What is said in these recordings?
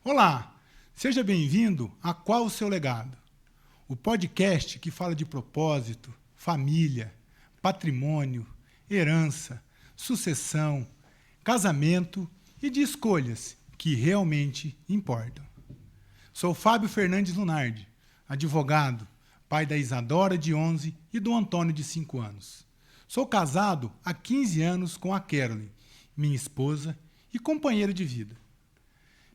Olá, seja bem-vindo a Qual o Seu Legado? O podcast que fala de propósito, família, patrimônio, herança, sucessão, casamento e de escolhas que realmente importam. Sou Fábio Fernandes Lunardi, advogado, pai da Isadora de 11 e do Antônio de 5 anos. Sou casado há 15 anos com a Caroline, minha esposa e companheira de vida.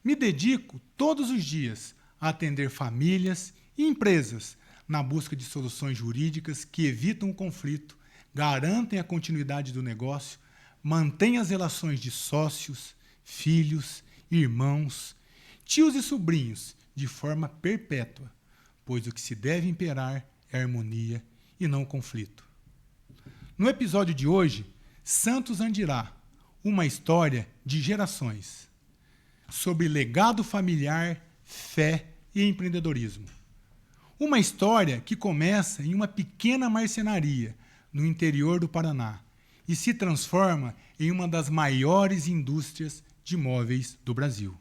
Me dedico todos os dias a atender famílias e empresas na busca de soluções jurídicas que evitam o conflito, garantem a continuidade do negócio, mantêm as relações de sócios, filhos, irmãos, tios e sobrinhos de forma perpétua, pois o que se deve imperar é a harmonia e não o conflito. No episódio de hoje, Santos Andirá, uma história de gerações. Sobre legado familiar, fé e empreendedorismo. Uma história que começa em uma pequena marcenaria no interior do Paraná e se transforma em uma das maiores indústrias de móveis do Brasil.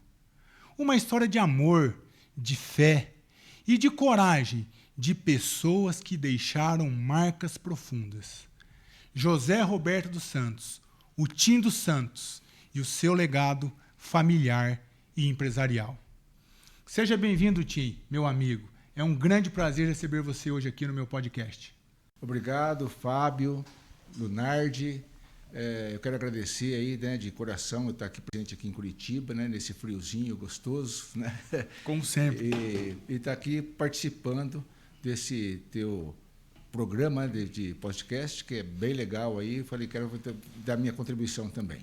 Uma história de amor, de fé e de coragem de pessoas que deixaram marcas profundas. José Roberto dos Santos, o Tim dos Santos e o seu legado familiar e empresarial. Seja bem-vindo, Tim, meu amigo. É um grande prazer receber você hoje aqui no meu podcast. Obrigado, Fábio Lunardi. Eu quero agradecer aí, né, de coração, eu estar aqui presente aqui em Curitiba, né, nesse friozinho gostoso, né? Como sempre. E estar aqui participando desse teu programa de podcast, que é bem legal aí. Eu falei, quero dar minha contribuição também.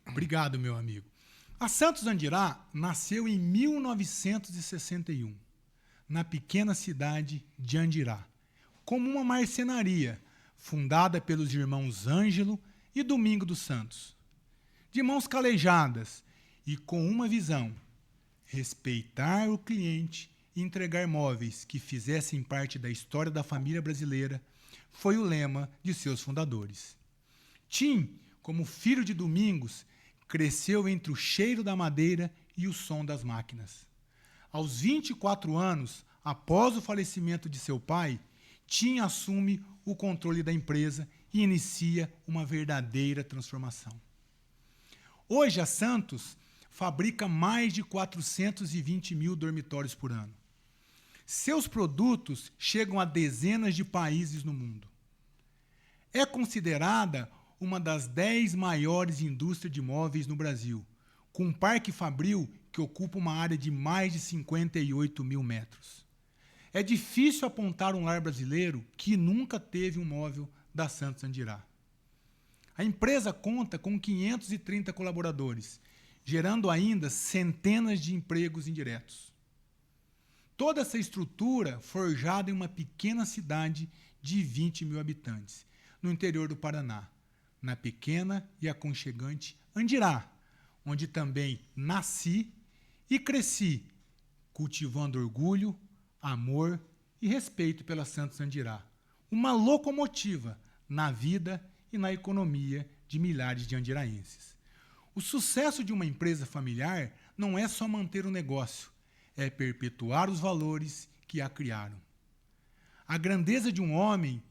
Obrigado, meu amigo. A Santos Andirá nasceu em 1961, na pequena cidade de Andirá, como uma marcenaria fundada pelos irmãos Ângelo e Domingo dos Santos. De mãos calejadas e com uma visão: respeitar o cliente e entregar móveis que fizessem parte da história da família brasileira, foi o lema de seus fundadores. Tim, como filho de Domingos, cresceu entre o cheiro da madeira e o som das máquinas. Aos 24 anos, após o falecimento de seu pai, Tim assume o controle da empresa e inicia uma verdadeira transformação. Hoje, a Santos fabrica mais de 420 mil dormitórios por ano. Seus produtos chegam a dezenas de países no mundo. É considerada uma das 10 maiores indústrias de móveis no Brasil, com um parque fabril que ocupa uma área de mais de 58 mil metros. É difícil apontar um lar brasileiro que nunca teve um móvel da Santos Andirá. A empresa conta com 530 colaboradores, gerando ainda centenas de empregos indiretos. Toda essa estrutura forjada em uma pequena cidade de 20 mil habitantes, no interior do Paraná, na pequena e aconchegante Andirá, onde também nasci e cresci, cultivando orgulho, amor e respeito pela Santos Andirá, uma locomotiva na vida e na economia de milhares de andiraenses. O sucesso de uma empresa familiar não é só manter o negócio, é perpetuar os valores que a criaram. A grandeza de um homem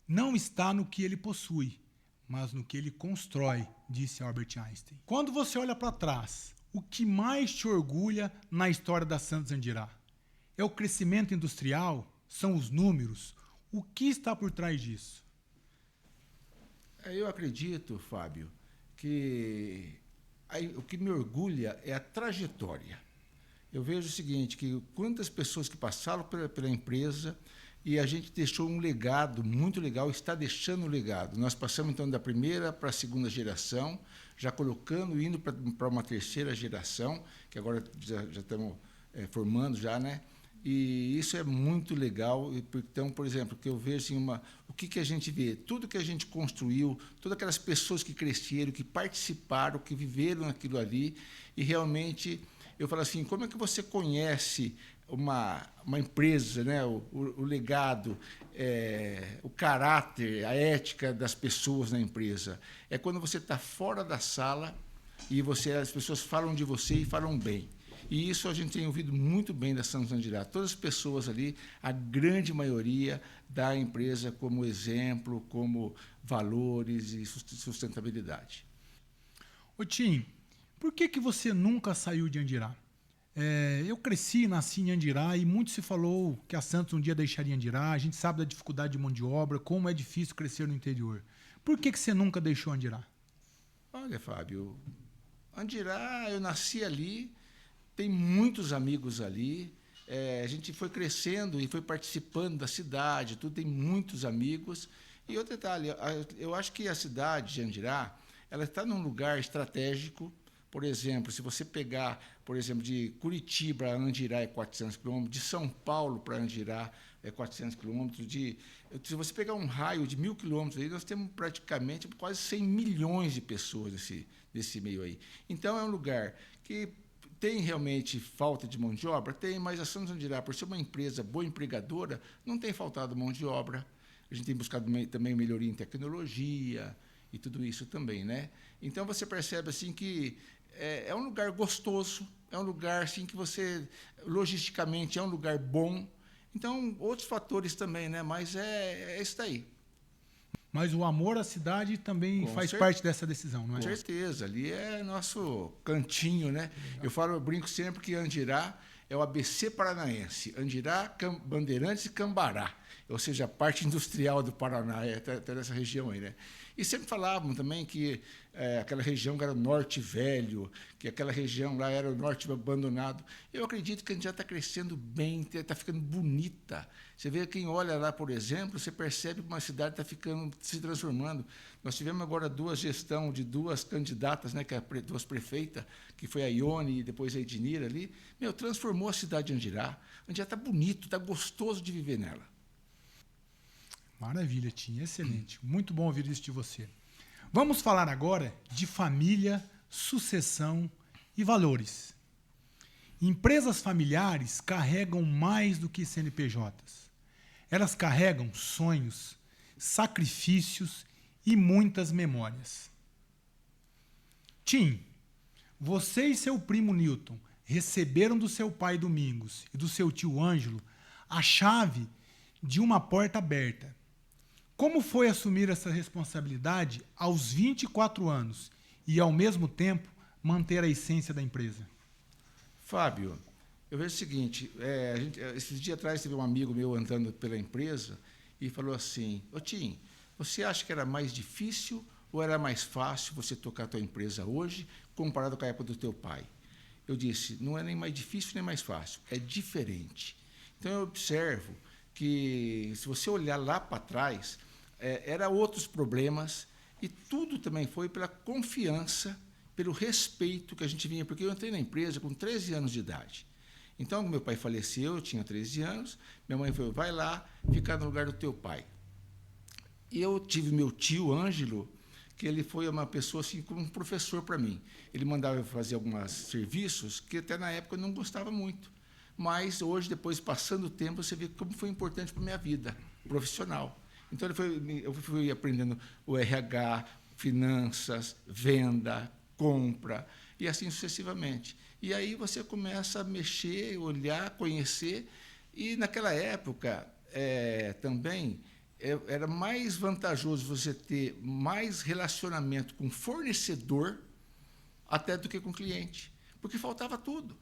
não está no que ele possui, mas no que ele constrói, disse Albert Einstein. Quando você olha para trás, o que mais te orgulha na história da Santos Andirá? É o crescimento industrial? São os números? O que está por trás disso? Eu acredito, Fábio, que o que me orgulha é a trajetória. Eu vejo o seguinte, que quantas pessoas que passaram pela empresa e a gente deixou um legado muito legal, está deixando um legado. Nós passamos, então, da primeira para a segunda geração, já colocando, indo para uma terceira geração, que agora já estamos formando já, né? E isso é muito legal. Então, por exemplo, que eu vejo assim, o que a gente vê? Tudo que a gente construiu, todas aquelas pessoas que cresceram, que participaram, que viveram aquilo ali, e realmente eu falo assim, como é que você conhece uma empresa, né? o legado, o caráter, a ética das pessoas na empresa? É quando você está fora da sala e as pessoas falam de você e falam bem. E isso a gente tem ouvido muito bem da Santos Andirá. Todas as pessoas ali, a grande maioria, dá a empresa como exemplo, como valores e sustentabilidade. Ô Tim, por que você nunca saiu de Andirá? Eu cresci e nasci em Andirá e muito se falou que a Santos um dia deixaria Andirá. A gente sabe da dificuldade de mão de obra, como é difícil crescer no interior. Por que você nunca deixou Andirá? Olha, Fábio, Andirá, eu nasci ali, tem muitos amigos ali. A gente foi crescendo e foi participando da cidade, tudo tem muitos amigos. E outro detalhe, eu acho que a cidade de Andirá, ela está num lugar estratégico. Por exemplo, se você pegar, por exemplo, de Curitiba a Andirá é 400 quilômetros, de São Paulo para Andirá é 400 quilômetros, se você pegar um raio de 1.000 quilômetros, aí nós temos praticamente quase 100 milhões de pessoas nesse meio aí. Então, é um lugar que tem realmente falta de mão de obra? Tem, mas a Santos Andirá, por ser uma empresa boa empregadora, não tem faltado mão de obra. A gente tem buscado também melhoria em tecnologia e tudo isso também, né? Então, você percebe assim que é um lugar gostoso, é um lugar assim que você, logisticamente, é um lugar bom. Então, outros fatores também, né? Mas é isso daí. Mas o amor à cidade também faz parte dessa decisão, não é? Com certeza, ali é nosso cantinho, né? Eu brinco sempre que Andirá é o ABC paranaense. Andirá, Bandeirantes e Cambará. Ou seja, a parte industrial do Paraná, até nessa região aí, né? E sempre falavam também que aquela região era o Norte Velho, que aquela região lá era o Norte abandonado. Eu acredito que a gente já está crescendo bem, está ficando bonita. Você vê, quem olha lá, por exemplo, você percebe que uma cidade está se transformando. Nós tivemos agora gestão de duas candidatas, né, duas prefeitas, que foi a Ione e depois a Ednira ali. Transformou a cidade de Andirá. Andirá está bonito, está gostoso de viver nela. Maravilha, Tim, excelente. Muito bom ouvir isso de você. Vamos falar agora de família, sucessão e valores. Empresas familiares carregam mais do que CNPJs. Elas carregam sonhos, sacrifícios e muitas memórias. Tim, você e seu primo Newton receberam do seu pai Domingos e do seu tio Ângelo a chave de uma porta aberta. Como foi assumir essa responsabilidade aos 24 anos e, ao mesmo tempo, manter a essência da empresa? Fábio, eu vejo o seguinte, esses dias atrás teve um amigo meu andando pela empresa e falou assim, ô Tim, você acha que era mais difícil ou era mais fácil você tocar a tua empresa hoje comparado com a época do teu pai? Eu disse, não é nem mais difícil nem mais fácil, é diferente. Então eu observo que, se você olhar lá para trás, eram outros problemas e tudo também foi pela confiança, pelo respeito que a gente vinha, porque eu entrei na empresa com 13 anos de idade. Então, meu pai faleceu, eu tinha 13 anos, minha mãe falou, vai lá, ficar no lugar do teu pai. E eu tive meu tio, Ângelo, que ele foi uma pessoa assim como um professor para mim. Ele mandava eu fazer alguns serviços que até na época eu não gostava muito. Mas hoje, depois, passando o tempo, você vê como foi importante para a minha vida profissional. Então, eu fui aprendendo o RH, finanças, venda, compra, e assim sucessivamente. E aí você começa a mexer, olhar, conhecer, e naquela época também era mais vantajoso você ter mais relacionamento com fornecedor até do que com cliente, porque faltava tudo.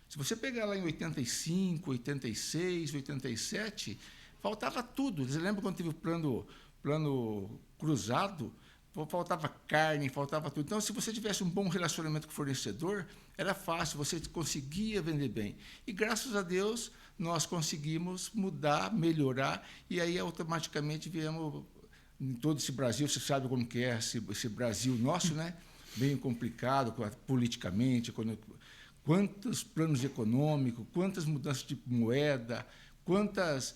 Se você pegar lá em 85, 86, 87, faltava tudo. Você lembra quando teve o plano cruzado? Faltava carne, faltava tudo. Então, se você tivesse um bom relacionamento com o fornecedor, era fácil, você conseguia vender bem. E, graças a Deus, nós conseguimos mudar, melhorar, e aí automaticamente viemos em todo esse Brasil. Você sabe como que é esse Brasil nosso, né? Bem complicado politicamente, quantos planos econômicos, quantas mudanças de moeda, quantas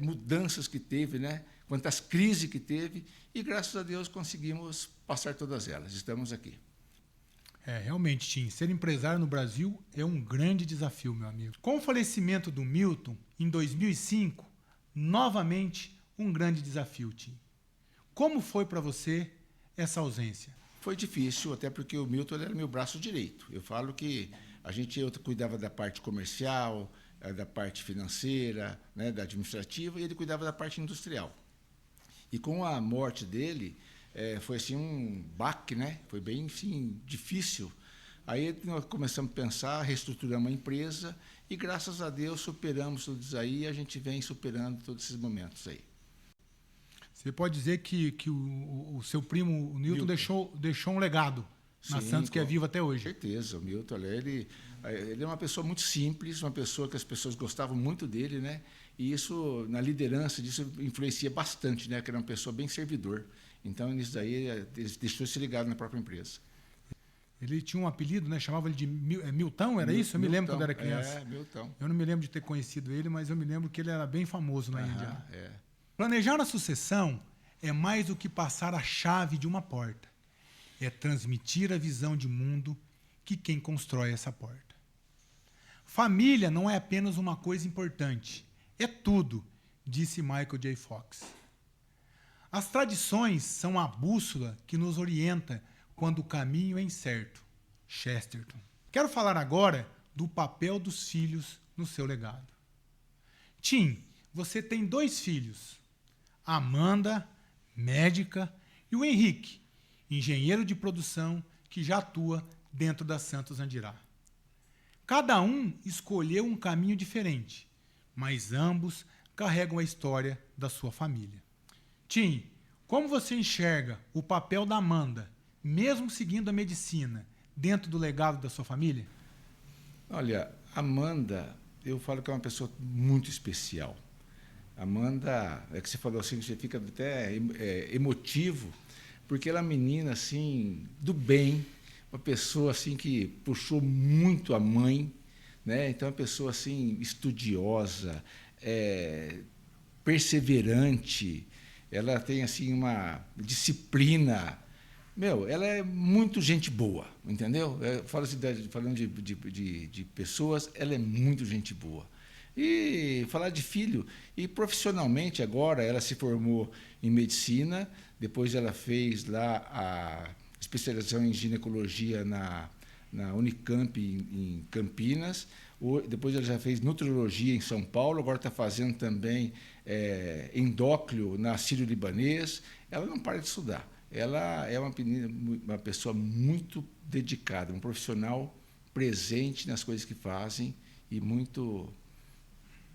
mudanças que teve, né? Quantas crises que teve, e graças a Deus conseguimos passar todas elas. Estamos aqui. Realmente, Tim, ser empresário no Brasil é um grande desafio, meu amigo. Com o falecimento do Milton, em 2005, novamente um grande desafio, Tim. Como foi para você essa ausência? Foi difícil, até porque o Milton era meu braço direito. Eu falo que Eu cuidava da parte comercial, da parte financeira, né, da administrativa, e ele cuidava da parte industrial. E com a morte dele, foi assim um baque, né? Foi bem assim, difícil. Aí nós começamos a pensar, reestruturamos a empresa e, graças a Deus, superamos tudo isso aí e a gente vem superando todos esses momentos aí. Você pode dizer que o seu primo, o Newton, deixou um legado na Santos que é vivo até hoje. Com certeza. O Newton, ele é uma pessoa muito simples, uma pessoa que as pessoas gostavam muito dele, né? E isso, na liderança disso, influencia bastante, né? Que era uma pessoa bem servidor. Então, nisso daí, ele deixou esse legado na própria empresa. Ele tinha um apelido, né? Chamava ele de Milton, era isso? Eu me lembro quando era criança. Milton. Eu não me lembro de ter conhecido ele, mas eu me lembro que ele era bem famoso na Índia. É. Planejar a sucessão é mais do que passar a chave de uma porta. É transmitir a visão de mundo que quem constrói essa porta. Família não é apenas uma coisa importante, é tudo, disse Michael J. Fox. As tradições são a bússola que nos orienta quando o caminho é incerto. Chesterton. Quero falar agora do papel dos filhos no seu legado. Tim, você tem 2 filhos. Amanda, médica, e o Henrique, engenheiro de produção que já atua dentro da Santos Andirá. Cada um escolheu um caminho diferente, mas ambos carregam a história da sua família. Tim, como você enxerga o papel da Amanda, mesmo seguindo a medicina, dentro do legado da sua família? Olha, Amanda, eu falo que é uma pessoa muito especial. Amanda, é que você falou assim, você fica até emotivo, porque ela é uma menina assim, do bem, uma pessoa assim que puxou muito a mãe, né? Então, é uma pessoa assim, estudiosa, perseverante, ela tem assim uma disciplina. Ela é muito gente boa, entendeu? Falando de pessoas, ela é muito gente boa. E falar de filho, e profissionalmente agora ela se formou em medicina, depois ela fez lá a especialização em ginecologia na Unicamp em Campinas, depois ela já fez nutrologia em São Paulo, agora está fazendo também endócrino na Sírio-Libanês. Ela não para de estudar. Ela é uma pessoa muito dedicada, um profissional presente nas coisas que fazem e muito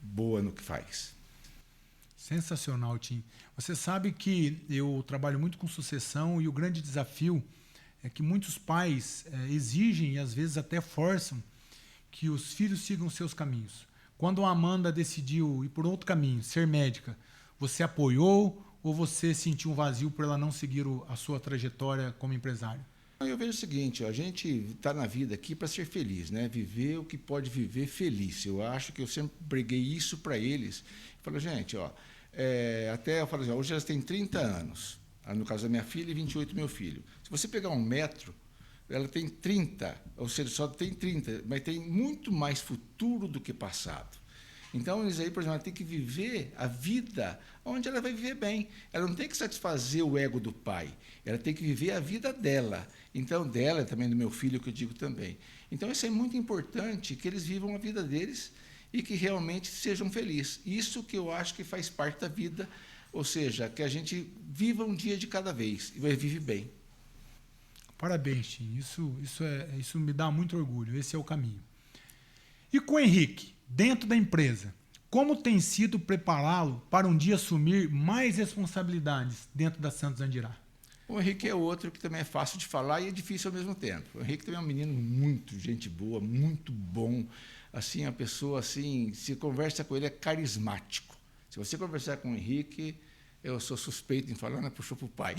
boa no que faz. Sensacional, Tim. Você sabe que eu trabalho muito com sucessão e o grande desafio é que muitos pais exigem e às vezes até forçam que os filhos sigam seus caminhos. Quando a Amanda decidiu ir por outro caminho, ser médica, você apoiou ou você sentiu um vazio por ela não seguir a sua trajetória como empresário? Eu vejo o seguinte, a gente está na vida aqui para ser feliz, né? Viver o que pode viver feliz. Eu acho que eu sempre preguei isso para eles. Falei, gente, até eu falo assim, hoje elas têm 30 anos, no caso da minha filha e 28 meu filho. Se você pegar um metro, ela tem 30, ou seja, só tem 30, mas tem muito mais futuro do que passado. Então, eles aí, por exemplo, ela tem que viver a vida onde ela vai viver bem. Ela não tem que satisfazer o ego do pai, ela tem que viver a vida dela. Então, dela, também do meu filho, que eu digo também. Então, isso é muito importante, que eles vivam a vida deles e que realmente sejam felizes. Isso que eu acho que faz parte da vida, ou seja, que a gente viva um dia de cada vez e vive bem. Parabéns, Tim. Isso me dá muito orgulho. Esse é o caminho. E com o Henrique, dentro da empresa, como tem sido prepará-lo para um dia assumir mais responsabilidades dentro da Santos Andirá? O Henrique é outro que também é fácil de falar e é difícil ao mesmo tempo. O Henrique também é um menino muito gente boa, muito bom. Assim, a pessoa, assim, se conversa com ele, é carismático. Se você conversar com o Henrique, eu sou suspeito em falar, puxou para o pai.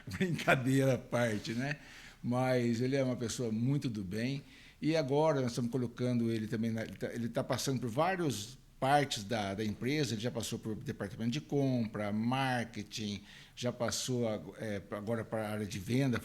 Brincadeira à parte, né? Mas ele é uma pessoa muito do bem. E agora nós estamos colocando ele também, ele está passando por várias partes da empresa, ele já passou por departamento de compra, marketing, já passou agora para a área de venda,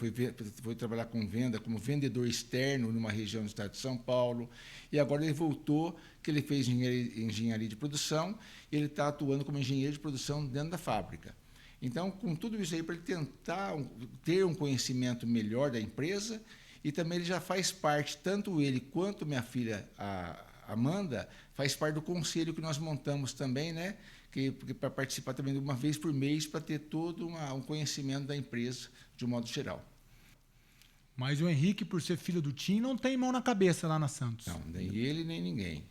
foi trabalhar com venda como vendedor externo numa região do estado de São Paulo, e agora ele voltou, que ele fez engenharia de produção, e ele está atuando como engenheiro de produção dentro da fábrica. Então, com tudo isso aí, para ele tentar ter um conhecimento melhor da empresa e também ele já faz parte, tanto ele quanto minha filha, a Amanda, faz parte do conselho que nós montamos também, né? Para participar também de uma vez por mês, para ter todo um conhecimento da empresa de um modo geral. Mas o Henrique, por ser filho do Tim, não tem mão na cabeça lá na Santos. Não, nem ele, nem ninguém.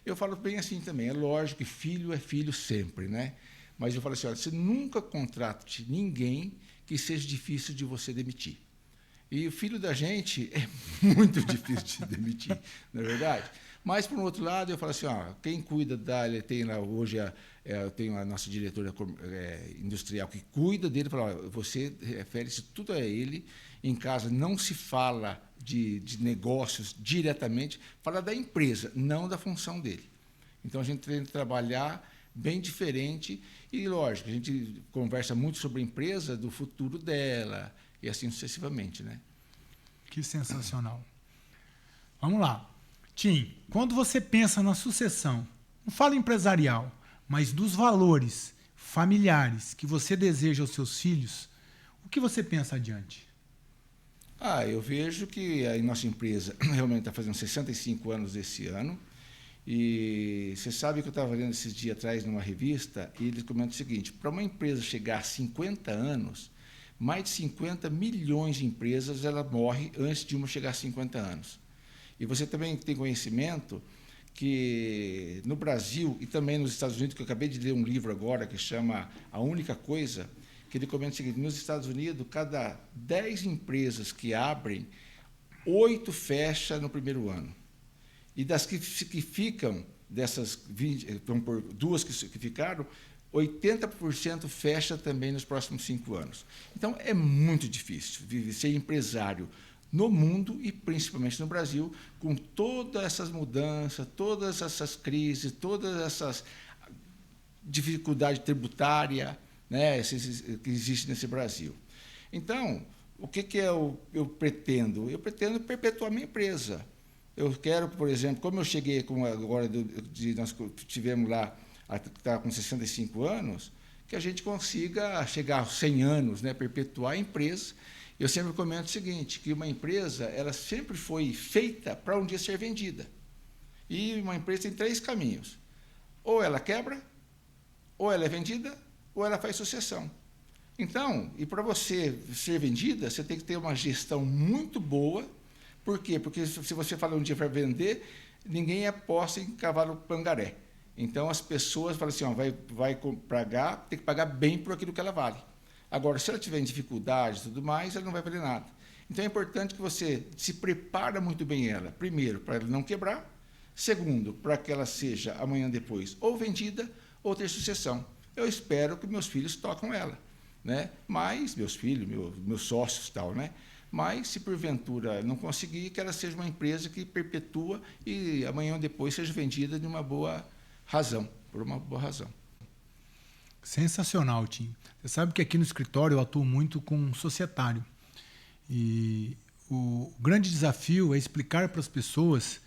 Eu falo bem assim também, é lógico que filho é filho sempre, né? Mas eu falo assim, olha, você nunca contrate ninguém que seja difícil de você demitir. E o filho da gente é muito difícil de demitir, não é verdade? Mas, por um outro lado, eu falo assim, ó, quem cuida ele tem lá hoje, eu tenho a nossa diretora industrial que cuida dele, fala, ó, você refere-se tudo a ele, em casa não se fala de negócios diretamente, fala da empresa, não da função dele. Então, a gente tem que trabalhar bem diferente e, lógico, a gente conversa muito sobre a empresa, do futuro dela e assim sucessivamente, né? Que sensacional. Vamos lá. Tim, quando você pensa na sucessão, não fala empresarial, mas dos valores familiares que você deseja aos seus filhos, o que você pensa adiante? Eu vejo que a nossa empresa realmente está fazendo 65 anos esse ano. E você sabe que eu estava lendo esses dias atrás numa revista, e eles comentam o seguinte: para uma empresa chegar a 50 anos, mais de 50 milhões de empresas ela morre antes de uma chegar a 50 anos. E você também tem conhecimento que no Brasil e também nos Estados Unidos, que eu acabei de ler um livro agora que chama A Única Coisa, que ele comenta o seguinte: nos Estados Unidos, cada 10 empresas que abrem, 8 fecham no primeiro ano. E das que ficam, dessas 20, vamos por duas que ficaram, 80% fecha também nos próximos 5 anos. Então, é muito difícil ser empresário no mundo e principalmente no Brasil, com todas essas mudanças, todas essas crises, todas essas dificuldades tributárias, né, que existem nesse Brasil. Então, o que eu pretendo? Eu pretendo perpetuar minha empresa. Eu quero, por exemplo, como eu cheguei agora, nós tivemos lá, está com 65 anos, que a gente consiga chegar aos 100 anos, né, perpetuar a empresa. Eu sempre comento o seguinte, que uma empresa ela sempre foi feita para um dia ser vendida. E uma empresa tem 3 caminhos. Ou ela quebra, ou ela é vendida, ou ela faz sucessão. Então, e para você ser vendida, você tem que ter uma gestão muito boa. Por quê? Porque se você fala um dia para vender, ninguém aposta em cavalo pangaré. Então, as pessoas falam assim, ó, vai pagar, tem que pagar bem por aquilo que ela vale. Agora, se ela tiver em dificuldade e tudo mais, ela não vai valer nada. Então, é importante que você se prepare muito bem ela. Primeiro, para ela não quebrar. Segundo, para que ela seja, amanhã depois, ou vendida ou ter sucessão. Eu espero que meus filhos tocam ela, né? Mas, meus filhos, meus sócios e tal, né? Mas, se porventura não conseguir, que ela seja uma empresa que perpetua e amanhã ou depois seja vendida de uma boa razão, por uma boa razão. Sensacional, Tim. Você sabe que aqui no escritório eu atuo muito com um societário. E o grande desafio é explicar para as pessoas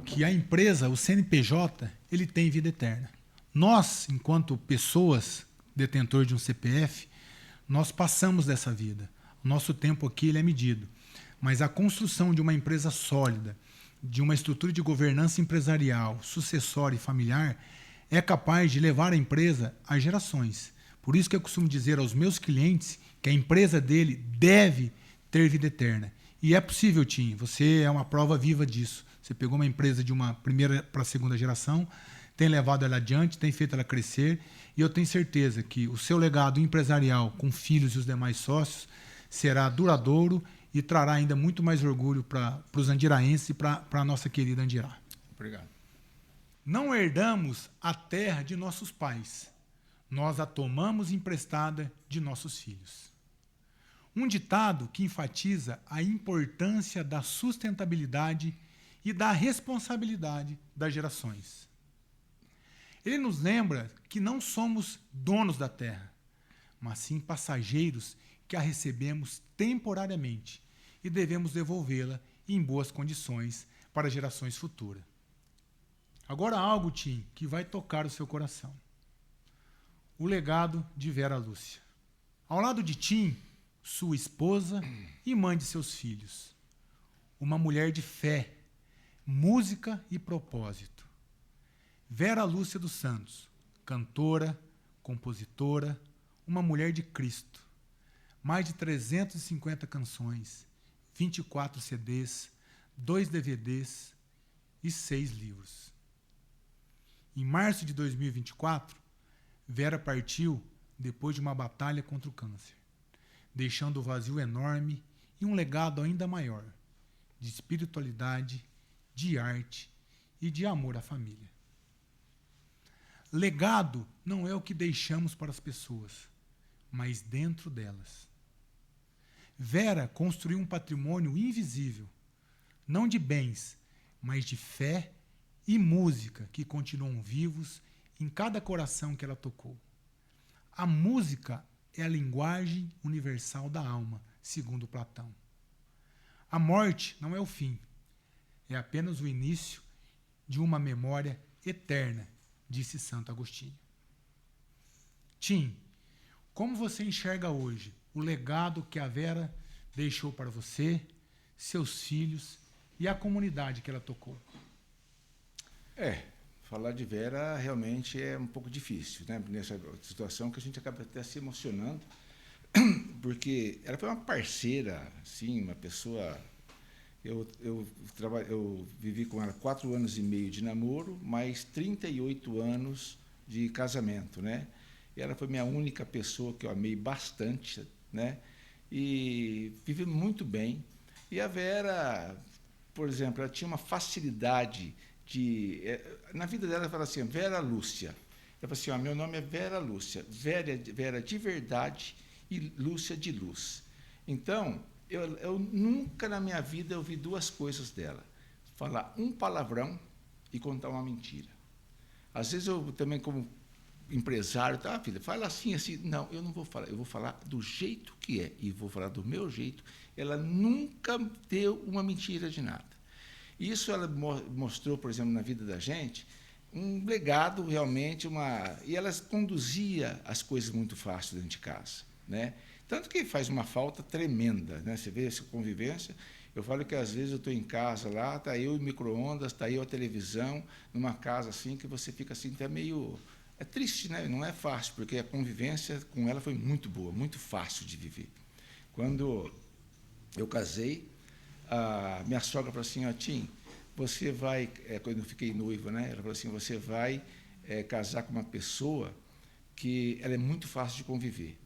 que a empresa, o CNPJ, ele tem vida eterna. Nós, enquanto pessoas detentores de um CPF, nós passamos dessa vida. O nosso tempo aqui ele é medido. Mas a construção de uma empresa sólida, de uma estrutura de governança empresarial, sucessória e familiar, é capaz de levar a empresa a gerações. Por isso que eu costumo dizer aos meus clientes que a empresa dele deve ter vida eterna. E é possível, Tim. Você é uma prova viva disso. Você pegou uma empresa de uma primeira para a segunda geração, tem levado ela adiante, tem feito ela crescer, e eu tenho certeza que o seu legado empresarial com filhos e os demais sócios será duradouro e trará ainda muito mais orgulho para os andiraenses e para a nossa querida Andirá. Obrigado. Não herdamos a terra de nossos pais, nós a tomamos emprestada de nossos filhos. Um ditado que enfatiza a importância da sustentabilidade e da responsabilidade das gerações. Ele nos lembra que não somos donos da terra, mas sim passageiros que a recebemos temporariamente e devemos devolvê-la em boas condições para gerações futuras. Agora algo, Tim, que vai tocar o seu coração. O legado de Vera Lúcia. Ao lado de Tim, sua esposa e mãe de seus filhos. uma mulher de fé, música e propósito. Vera Lúcia dos Santos, cantora, compositora, uma mulher de Cristo. Mais de 350 canções, 24 CDs, 2 DVDs e 6 livros. Em março de 2024, Vera partiu depois de uma batalha contra o câncer, deixando um vazio enorme e um legado ainda maior de espiritualidade, de arte e de amor à família. Legado não é o que deixamos para as pessoas, mas dentro delas. Vera construiu um patrimônio invisível, não de bens, mas de fé e música que continuam vivos em cada coração que ela tocou. A música é a linguagem universal da alma, segundo Platão. A morte não é o fim, é apenas o início de uma memória eterna, disse Santo Agostinho. Tim, como você enxerga hoje o legado que a Vera deixou para você, seus filhos e a comunidade que ela tocou? Falar de Vera realmente é um pouco difícil, né? Nessa situação que a gente acaba até se emocionando, porque ela foi uma parceira, assim, uma pessoa. Eu vivi com ela 4 anos e meio de namoro, mais 38 anos de casamento, né? E ela foi minha única pessoa que eu amei bastante, né? E vive muito bem. E a Vera, por exemplo, ela tinha uma facilidade na vida dela, ela fala assim, Vera Lúcia. Ela fala assim, meu nome é Vera Lúcia, Vera de verdade e Lúcia de luz. Então, eu nunca na minha vida eu vi 2 coisas dela. Falar um palavrão e contar uma mentira. Às vezes eu também, como empresário, filha, fala assim, assim. Não, eu não vou falar, eu vou falar do jeito que é, e vou falar do meu jeito. Ela nunca deu uma mentira de nada. Isso ela mostrou, por exemplo, na vida da gente, um legado realmente, e ela conduzia as coisas muito fácil dentro de casa, né? Tanto que faz uma falta tremenda, né? Você vê essa convivência. Eu falo que às vezes eu estou em casa lá, está eu e o micro-ondas, está eu a televisão, numa casa assim que você fica assim até meio... É triste, né? Não é fácil, porque a convivência com ela foi muito boa, muito fácil de viver. Quando eu casei, a minha sogra falou assim, Tim, você vai, quando eu fiquei noivo, né? Ela falou assim, você vai casar com uma pessoa que ela é muito fácil de conviver.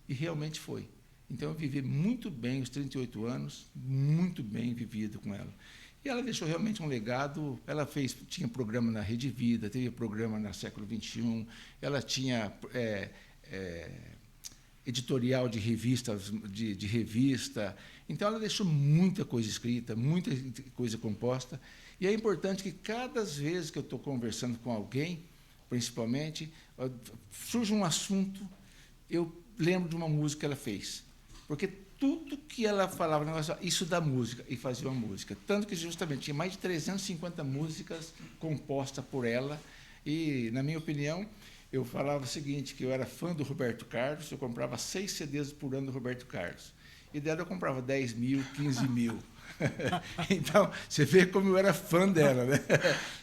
E realmente foi. Então, eu vivi muito bem os 38 anos, muito bem vivido com ela. E ela deixou realmente um legado. Ela tinha programa na Rede Vida, teve programa na Século XXI, ela tinha editorial de revistas, de revista. Então, ela deixou muita coisa escrita, muita coisa composta. E é importante que cada vez que eu estou conversando com alguém, principalmente, surge um assunto, eu lembro de uma música que ela fez. Porque tudo que ela falava, isso da música, e fazia uma música. Tanto que, justamente, tinha mais de 350 músicas compostas por ela. E, na minha opinião, eu falava o seguinte, que eu era fã do Roberto Carlos, eu comprava 6 CDs por ano do Roberto Carlos. E dela eu comprava 10 mil, 15 mil. Então, você vê como eu era fã dela, né?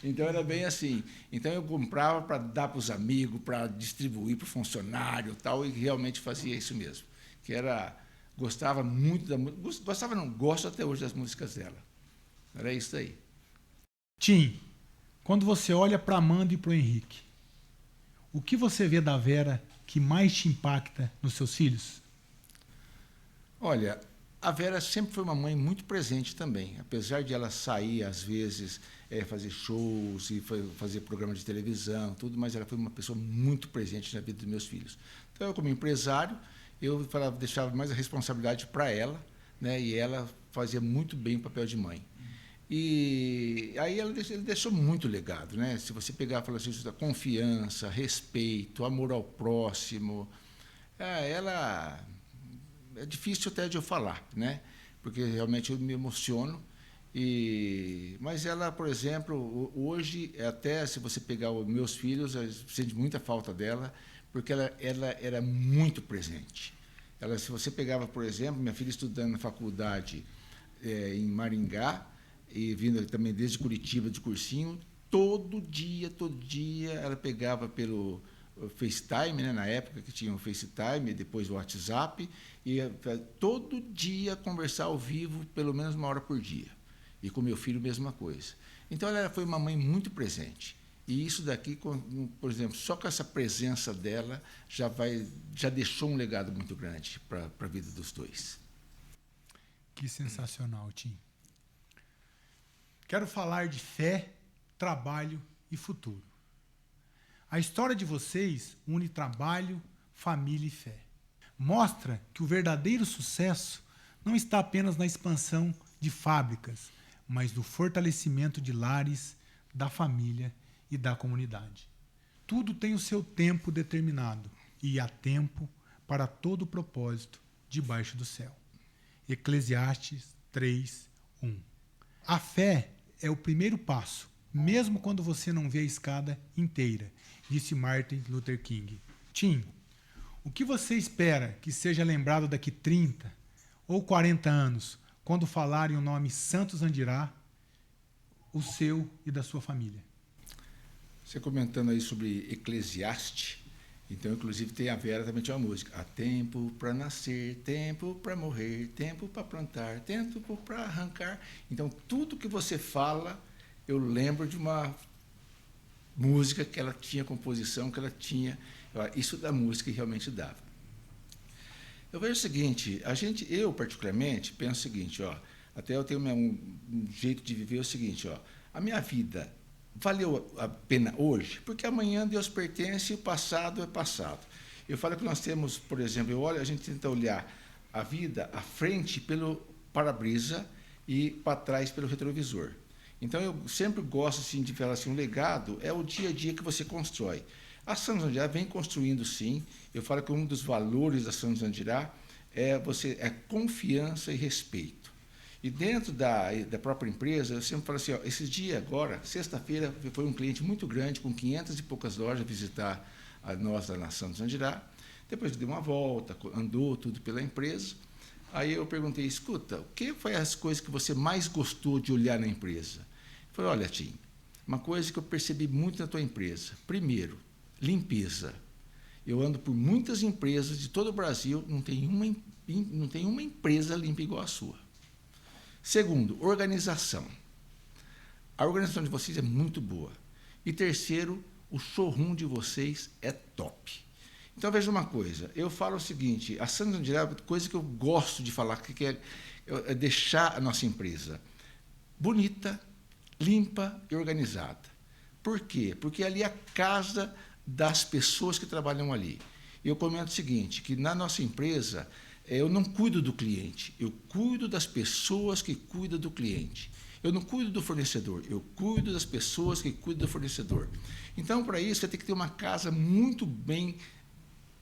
Então, era bem assim. Então, eu comprava para dar para os amigos, para distribuir para o funcionário, tal, e realmente fazia isso mesmo. Gostava muito da música. Gostava não, gosto até hoje das músicas dela. Era isso aí. Tim, quando você olha para a Amanda e para o Henrique, o que você vê da Vera que mais te impacta nos seus filhos? Olha, a Vera sempre foi uma mãe muito presente também. Apesar de ela sair, às vezes, fazer shows e fazer programa de televisão, tudo, mas ela foi uma pessoa muito presente na vida dos meus filhos. Então, eu, como empresário, eu deixava mais a responsabilidade para ela, né? E ela fazia muito bem o papel de mãe. E aí ele deixou muito legado, né? Se você pegar e falar assim, confiança, respeito, amor ao próximo, ela é difícil até de eu falar, né? Porque realmente eu me emociono. Mas ela, por exemplo, hoje, até se você pegar os meus filhos, eu sinto muita falta dela, porque ela era muito presente. Se você pegava, por exemplo, minha filha estudando na faculdade em Maringá, e vindo também desde Curitiba, de cursinho, todo dia, ela pegava pelo FaceTime, né, na época que tinha o FaceTime, depois o WhatsApp, e todo dia conversar ao vivo, pelo menos 1 hora por dia. E com meu filho, mesma coisa. Então, ela foi uma mãe muito presente. E isso daqui, por exemplo, só com essa presença dela, já deixou um legado muito grande para a vida dos dois. Que sensacional, Tim. Quero falar de fé, trabalho e futuro. A história de vocês une trabalho, família e fé. Mostra que o verdadeiro sucesso não está apenas na expansão de fábricas, mas no fortalecimento de lares, da família e da comunidade. Tudo tem o seu tempo determinado e há tempo para todo propósito debaixo do céu. Eclesiastes 3:1. A fé é o primeiro passo, mesmo quando você não vê a escada inteira, disse Martin Luther King. Tim, o que você espera que seja lembrado daqui 30 ou 40 anos, quando falarem o nome Santos Andirá, o seu e da sua família? Você comentando aí sobre Eclesiastes, então, inclusive, tem a Vera também tinha uma música. Há tempo para nascer, tempo para morrer, tempo para plantar, tempo para arrancar. Então, tudo que você fala, eu lembro de uma música que ela tinha, composição que ela tinha. Isso da música realmente dava. Eu vejo o seguinte, eu particularmente, penso o seguinte, até eu tenho um jeito de viver o seguinte, a minha vida valeu a pena hoje, porque amanhã Deus pertence e o passado é passado. Eu falo que nós temos, por exemplo, a gente tenta olhar a vida à frente pelo para-brisa e para trás pelo retrovisor. Então, eu sempre gosto assim, de falar assim, um legado é o dia a dia que você constrói. A Santos Andirá vem construindo, sim. Eu falo que um dos valores da Santos Andirá é confiança e respeito. E dentro da própria empresa, eu sempre falo assim, esses dias agora, sexta-feira, foi um cliente muito grande, com 500 e poucas lojas, visitar a nós da Santos Andirá. Depois deu uma volta, andou tudo pela empresa. Aí eu perguntei, escuta, o que foi as coisas que você mais gostou de olhar na empresa? Ele falou, olha, Tim, uma coisa que eu percebi muito na tua empresa. Primeiro, limpeza. Eu ando por muitas empresas de todo o Brasil, não tem uma empresa limpa igual a sua. Segundo, organização. A organização de vocês é muito boa. E terceiro, o showroom de vocês é top. Então, veja uma coisa. Eu falo o seguinte, a Santos Andirá, coisa que eu gosto de falar, que é deixar a nossa empresa bonita, limpa e organizada. Por quê? Porque ali é a casa das pessoas que trabalham ali. Eu comento o seguinte, que na nossa empresa, eu não cuido do cliente, eu cuido das pessoas que cuidam do cliente. Eu não cuido do fornecedor, eu cuido das pessoas que cuidam do fornecedor. Então, para isso, você tem que ter uma casa muito bem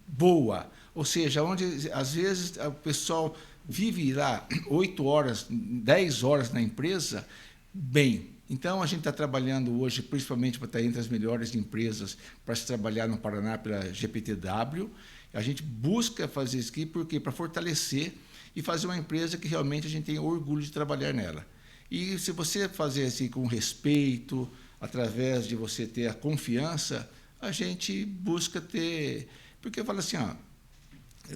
boa, ou seja, onde às vezes o pessoal vive lá 8 horas, 10 horas na empresa, bem. Então, a gente está trabalhando hoje, principalmente para estar entre as melhores empresas para se trabalhar no Paraná pela GPTW. A gente busca fazer isso aqui porque para fortalecer e fazer uma empresa que realmente a gente tem orgulho de trabalhar nela. E se você fazer assim com respeito, através de você ter a confiança, a gente busca ter... Porque eu falo assim,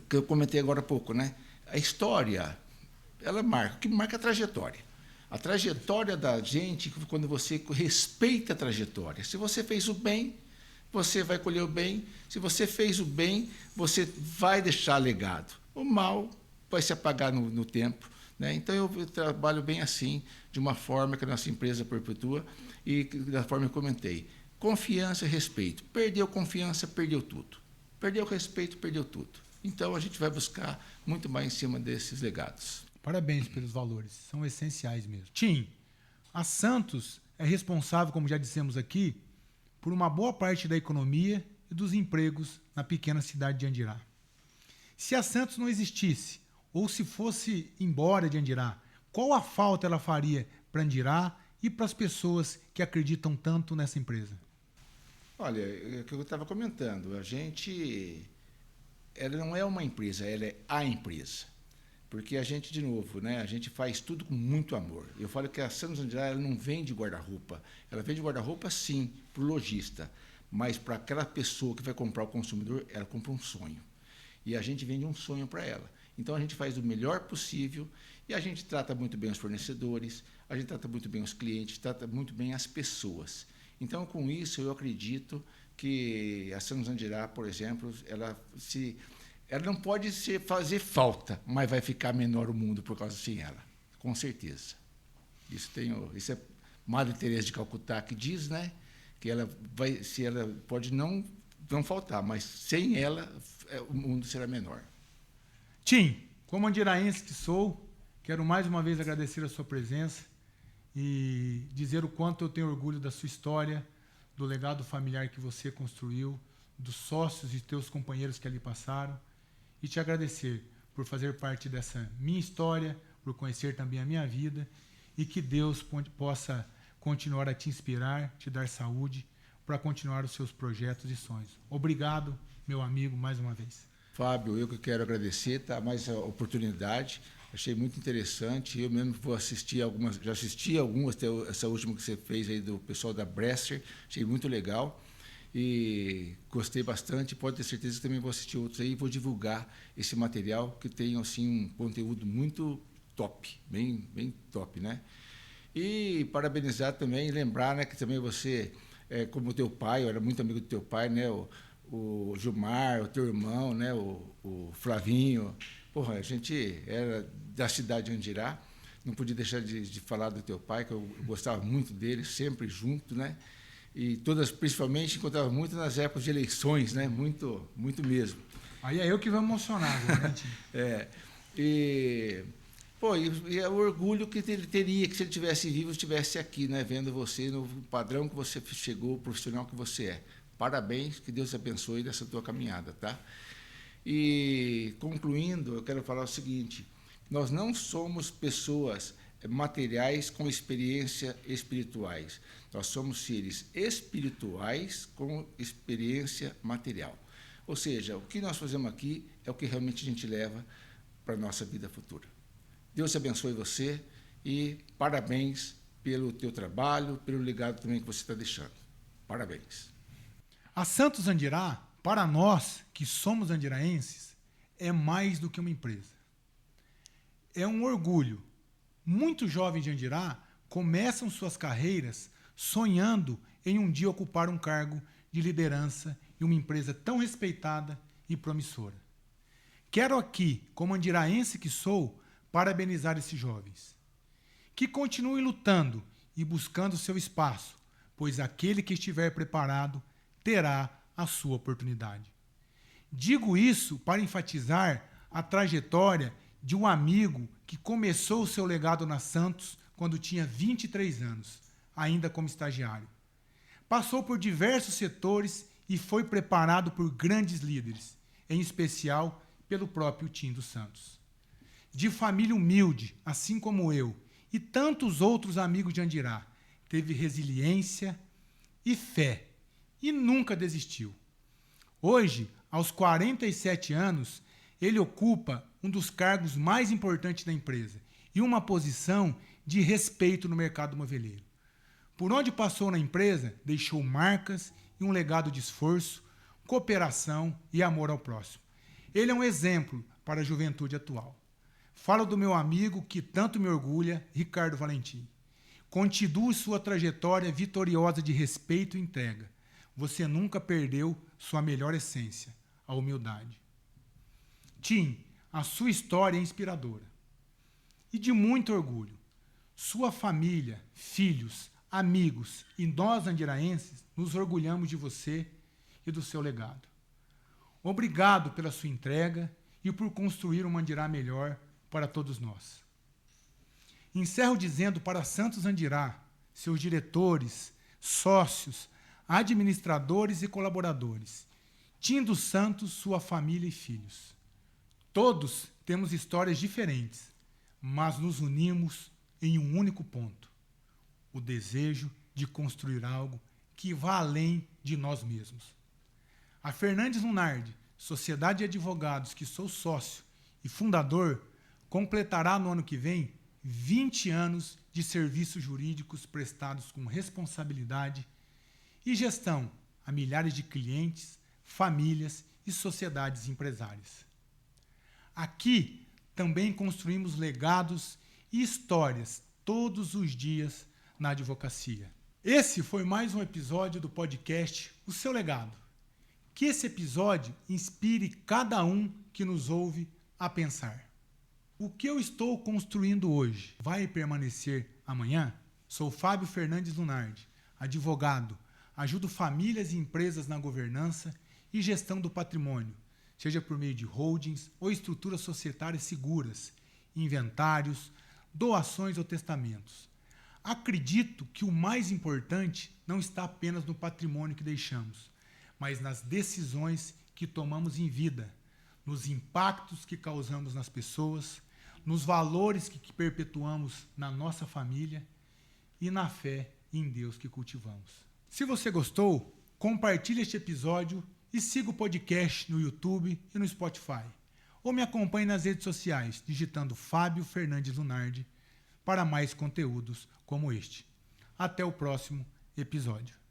que eu comentei agora há pouco, né? A história, ela marca, o que marca a trajetória. A trajetória da gente, quando você respeita a trajetória. Se você fez o bem, você vai colher o bem. Se você fez o bem, você vai deixar legado. O mal vai se apagar no tempo. Né? Então, eu trabalho bem assim, de uma forma que a nossa empresa perpetua e da forma que eu comentei. Confiança e respeito. Perdeu confiança, perdeu tudo. Perdeu respeito, perdeu tudo. Então, a gente vai buscar muito mais em cima desses legados. Parabéns pelos valores, são essenciais mesmo. Tim, a Santos é responsável, como já dissemos aqui, por uma boa parte da economia e dos empregos na pequena cidade de Andirá. Se a Santos não existisse, ou se fosse embora de Andirá, qual a falta ela faria para Andirá e para as pessoas que acreditam tanto nessa empresa? Olha, é o que eu estava comentando, ela não é uma empresa, ela é a empresa. porque a gente, de novo, né, a gente faz tudo com muito amor. Eu falo que a Santos Andirá ela não vende guarda-roupa. Ela vende guarda-roupa, sim, para o lojista, mas para aquela pessoa que vai comprar o consumidor, ela compra um sonho. E a gente vende um sonho para ela. Então, a gente faz o melhor possível e a gente trata muito bem os fornecedores, a gente trata muito bem os clientes, trata muito bem as pessoas. Então, com isso, eu acredito que a Santos Andirá, por exemplo, ela não pode fazer falta, mas vai ficar menor o mundo por causa sem ela, com certeza. Isso é Madre Teresa de Calcutá que diz, né, que ela pode não faltar, mas sem ela o mundo será menor. Tim, como andiraense que sou, quero mais uma vez agradecer a sua presença e dizer o quanto eu tenho orgulho da sua história, do legado familiar que você construiu, dos sócios e teus companheiros que ali passaram, e te agradecer por fazer parte dessa minha história, por conhecer também a minha vida, e que Deus possa continuar a te inspirar, te dar saúde, para continuar os seus projetos e sonhos. Obrigado, meu amigo, mais uma vez. Fábio, eu que quero agradecer, tá? Mais a oportunidade, achei muito interessante. Eu mesmo vou assistir algumas, já assisti algumas, até essa última que você fez aí do pessoal da Bresser, achei muito legal e gostei bastante. Pode ter certeza que também vou assistir outros aí e vou divulgar esse material que tem assim um conteúdo muito top, bem top, né? E parabenizar também, lembrar, né, que também você, como teu pai, eu era muito amigo do teu pai, né? O Gilmar, o teu irmão, né, o Flavinho. Porra, a gente era da cidade de Andirá, não podia deixar de falar do teu pai, que eu gostava muito dele, sempre junto, né? E principalmente, encontrava muito nas épocas de eleições, né? Muito, muito mesmo. Aí é eu que vou emocionar agora, né, e é o orgulho que ele teria, que se ele estivesse vivo, estivesse aqui, né? Vendo você no padrão que você chegou, o profissional que você é. Parabéns, que Deus te abençoe nessa tua caminhada, tá? E, concluindo, eu quero falar o seguinte, nós não somos pessoas materiais com experiência espirituais, nós somos seres espirituais com experiência material. Ou seja, o que nós fazemos aqui é o que realmente a gente leva para a nossa vida futura. Deus te abençoe você e parabéns pelo teu trabalho, pelo legado também que você está deixando. Parabéns. A Santos Andirá, para nós que somos andiraenses, é mais do que uma empresa. É um orgulho. Muitos jovens de Andirá começam suas carreiras sonhando em um dia ocupar um cargo de liderança em uma empresa tão respeitada e promissora. Quero aqui, como andiraense que sou, parabenizar esses jovens. Que continuem lutando e buscando seu espaço, pois aquele que estiver preparado terá a sua oportunidade. Digo isso para enfatizar a trajetória de um amigo que começou o seu legado na Santos quando tinha 23 anos, ainda como estagiário. Passou por diversos setores e foi preparado por grandes líderes, em especial pelo próprio Tim dos Santos. De família humilde, assim como eu, e tantos outros amigos de Andirá, teve resiliência e fé, e nunca desistiu. Hoje, aos 47 anos, ele ocupa um dos cargos mais importantes da empresa e uma posição de respeito no mercado moveleiro. Por onde passou na empresa, deixou marcas e um legado de esforço, cooperação e amor ao próximo. Ele é um exemplo para a juventude atual. Falo do meu amigo que tanto me orgulha, Ricardo Valentim. Continue sua trajetória vitoriosa de respeito e entrega. Você nunca perdeu sua melhor essência, a humildade. Tim, a sua história é inspiradora e de muito orgulho. Sua família, filhos, amigos e nós andiraenses nos orgulhamos de você e do seu legado. Obrigado pela sua entrega e por construir uma Andirá melhor para todos nós. Encerro dizendo para Santos Andirá, seus diretores, sócios, administradores e colaboradores, Tim dos Santos, sua família e filhos. Todos temos histórias diferentes, mas nos unimos em um único ponto: o desejo de construir algo que vá além de nós mesmos. A Fernandes Lunardi, Sociedade de Advogados, que sou sócio e fundador, completará no ano que vem 20 anos de serviços jurídicos prestados com responsabilidade e gestão a milhares de clientes, famílias e sociedades empresárias. Aqui também construímos legados e histórias todos os dias na advocacia. Esse foi mais um episódio do podcast O Seu Legado. Que esse episódio inspire cada um que nos ouve a pensar. O que eu estou construindo hoje vai permanecer amanhã? Sou Fábio Fernandes Lunardi, advogado. Ajudo famílias e empresas na governança e gestão do patrimônio, seja por meio de holdings ou estruturas societárias seguras, inventários, doações ou testamentos. Acredito que o mais importante não está apenas no patrimônio que deixamos, mas nas decisões que tomamos em vida, nos impactos que causamos nas pessoas, nos valores que perpetuamos na nossa família e na fé em Deus que cultivamos. Se você gostou, compartilhe este episódio e siga o podcast no YouTube e no Spotify. Ou me acompanhe nas redes sociais, digitando Fábio Fernandes Lunardi, para mais conteúdos como este. Até o próximo episódio.